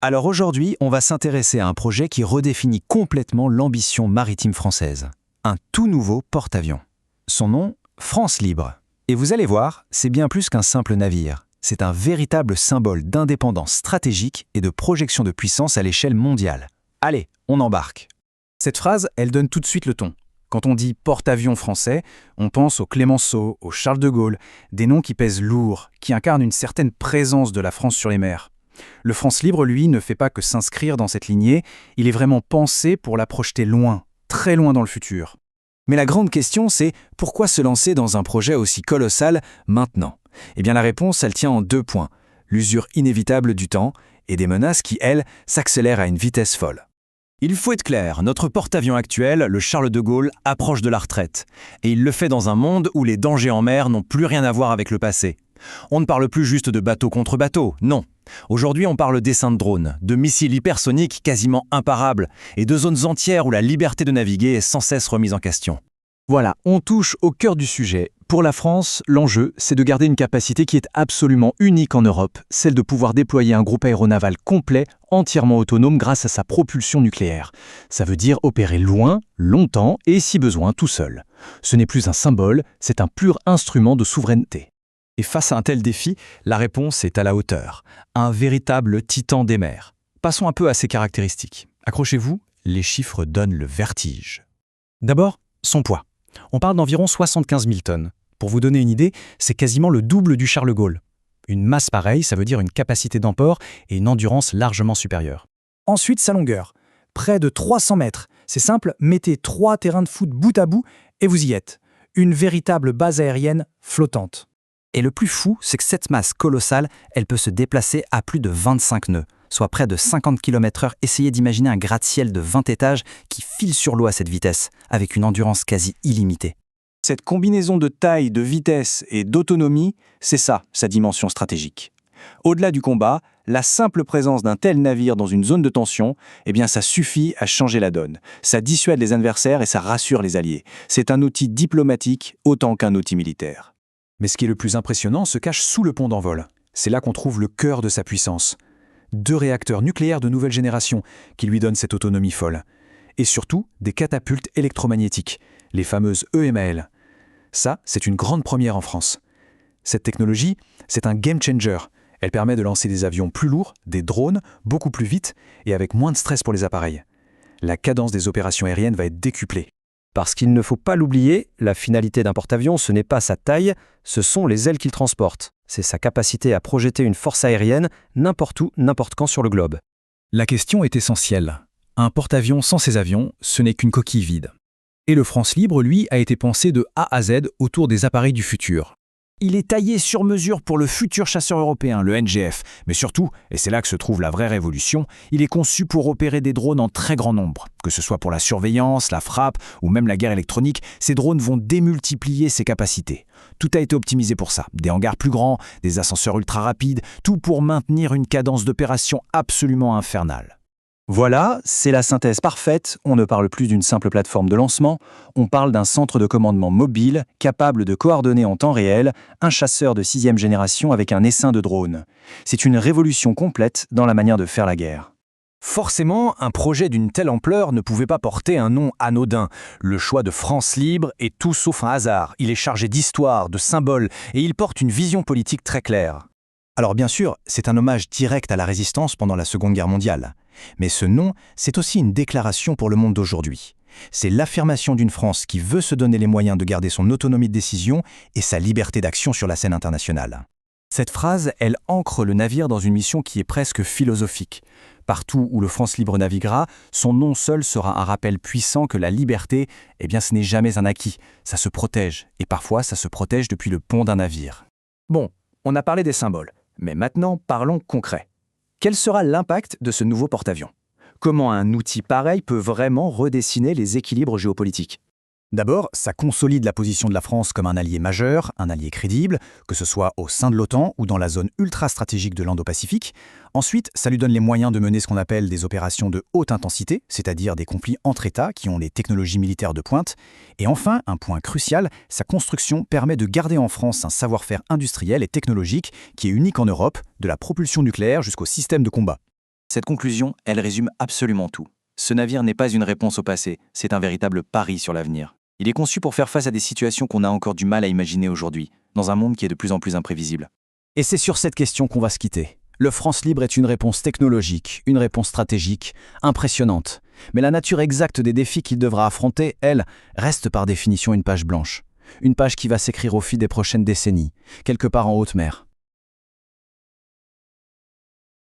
Alors aujourd'hui, on va s'intéresser à un projet qui redéfinit complètement l'ambition maritime française. Un tout nouveau porte-avions. Son nom, France Libre. Et vous allez voir, c'est bien plus qu'un simple navire. C'est un véritable symbole d'indépendance stratégique et de projection de puissance à l'échelle mondiale. Allez, on embarque. Cette phrase, elle donne tout de suite le ton. Quand on dit porte-avions français, on pense au Clémenceau, au Charles de Gaulle, des noms qui pèsent lourd, qui incarnent une certaine présence de la France sur les mers. Le France Libre, lui, ne fait pas que s'inscrire dans cette lignée, il est vraiment pensé pour la projeter loin, très loin dans le futur. Mais la grande question, c'est pourquoi se lancer dans un projet aussi colossal maintenant? Eh bien la réponse, elle tient en 2 points. L'usure inévitable du temps et des menaces qui, elles, s'accélèrent à une vitesse folle. Il faut être clair, notre porte-avions actuel, le Charles de Gaulle, approche de la retraite. Et il le fait dans un monde où les dangers en mer n'ont plus rien à voir avec le passé. On ne parle plus juste de bateau contre bateau, non. Aujourd'hui, on parle d'essaims de drones, de missiles hypersoniques quasiment imparables et de zones entières où la liberté de naviguer est sans cesse remise en question. Voilà, on touche au cœur du sujet. Pour la France, l'enjeu, c'est de garder une capacité qui est absolument unique en Europe, celle de pouvoir déployer un groupe aéronaval complet, entièrement autonome grâce à sa propulsion nucléaire. Ça veut dire opérer loin, longtemps et si besoin tout seul. Ce n'est plus un symbole, c'est un pur instrument de souveraineté. Et face à un tel défi, la réponse est à la hauteur. Un véritable titan des mers. Passons un peu à ses caractéristiques. Accrochez-vous, les chiffres donnent le vertige. D'abord, son poids. On parle d'environ 75 000 tonnes. Pour vous donner une idée, c'est quasiment le double du Charles de Gaulle. Une masse pareille, ça veut dire une capacité d'emport et une endurance largement supérieure. Ensuite, sa longueur. Près de 300 mètres. C'est simple, mettez 3 terrains de foot bout à bout et vous y êtes. Une véritable base aérienne flottante. Et le plus fou, c'est que cette masse colossale, elle peut se déplacer à plus de 25 nœuds, soit près de 50 km/h. Essayez d'imaginer un gratte-ciel de 20 étages qui file sur l'eau à cette vitesse, avec une endurance quasi illimitée. Cette combinaison de taille, de vitesse et d'autonomie, c'est ça, sa dimension stratégique. Au-delà du combat, la simple présence d'un tel navire dans une zone de tension, eh bien ça suffit à changer la donne. Ça dissuade les adversaires et ça rassure les alliés. C'est un outil diplomatique autant qu'un outil militaire. Mais ce qui est le plus impressionnant se cache sous le pont d'envol. C'est là qu'on trouve le cœur de sa puissance. 2 réacteurs nucléaires de nouvelle génération qui lui donnent cette autonomie folle. Et surtout, des catapultes électromagnétiques, les fameuses EMAL. Ça, c'est une grande première en France. Cette technologie, c'est un game changer. Elle permet de lancer des avions plus lourds, des drones, beaucoup plus vite et avec moins de stress pour les appareils. La cadence des opérations aériennes va être décuplée. Parce qu'il ne faut pas l'oublier, la finalité d'un porte-avions, ce n'est pas sa taille, ce sont les ailes qu'il transporte. C'est sa capacité à projeter une force aérienne n'importe où, n'importe quand sur le globe. La question est essentielle. Un porte-avions sans ses avions, ce n'est qu'une coquille vide. Et le France Libre, lui, a été pensé de A à Z autour des appareils du futur. Il est taillé sur mesure pour le futur chasseur européen, le NGF. Mais surtout, et c'est là que se trouve la vraie révolution, il est conçu pour opérer des drones en très grand nombre. Que ce soit pour la surveillance, la frappe ou même la guerre électronique, ces drones vont démultiplier ses capacités. Tout a été optimisé pour ça. Des hangars plus grands, des ascenseurs ultra rapides, tout pour maintenir une cadence d'opération absolument infernale. Voilà, c'est la synthèse parfaite. On ne parle plus d'une simple plateforme de lancement, on parle d'un centre de commandement mobile, capable de coordonner en temps réel un chasseur de 6e génération avec un essaim de drone. C'est une révolution complète dans la manière de faire la guerre. Forcément, un projet d'une telle ampleur ne pouvait pas porter un nom anodin. Le choix de France Libre est tout sauf un hasard. Il est chargé d'histoire, de symboles, et il porte une vision politique très claire. Alors bien sûr, c'est un hommage direct à la résistance pendant la Seconde Guerre mondiale. Mais ce nom, c'est aussi une déclaration pour le monde d'aujourd'hui. C'est l'affirmation d'une France qui veut se donner les moyens de garder son autonomie de décision et sa liberté d'action sur la scène internationale. Cette phrase, elle ancre le navire dans une mission qui est presque philosophique. Partout où le France Libre naviguera, son nom seul sera un rappel puissant que la liberté, eh bien ce n'est jamais un acquis. Ça se protège, et parfois ça se protège depuis le pont d'un navire. Bon, on a parlé des symboles, mais maintenant parlons concret. Quel sera l'impact de ce nouveau porte-avions? Comment un outil pareil peut vraiment redessiner les équilibres géopolitiques? D'abord, ça consolide la position de la France comme un allié majeur, un allié crédible, que ce soit au sein de l'OTAN ou dans la zone ultra-stratégique de l'Indo-Pacifique. Ensuite, ça lui donne les moyens de mener ce qu'on appelle des opérations de haute intensité, c'est-à-dire des conflits entre États qui ont les technologies militaires de pointe. Et enfin, un point crucial, sa construction permet de garder en France un savoir-faire industriel et technologique qui est unique en Europe, de la propulsion nucléaire jusqu'au système de combat. Cette conclusion, elle résume absolument tout. Ce navire n'est pas une réponse au passé, c'est un véritable pari sur l'avenir. Il est conçu pour faire face à des situations qu'on a encore du mal à imaginer aujourd'hui, dans un monde qui est de plus en plus imprévisible. Et c'est sur cette question qu'on va se quitter. Le France Libre est une réponse technologique, une réponse stratégique, impressionnante. Mais la nature exacte des défis qu'il devra affronter, elle, reste par définition une page blanche. Une page qui va s'écrire au fil des prochaines décennies, quelque part en haute mer.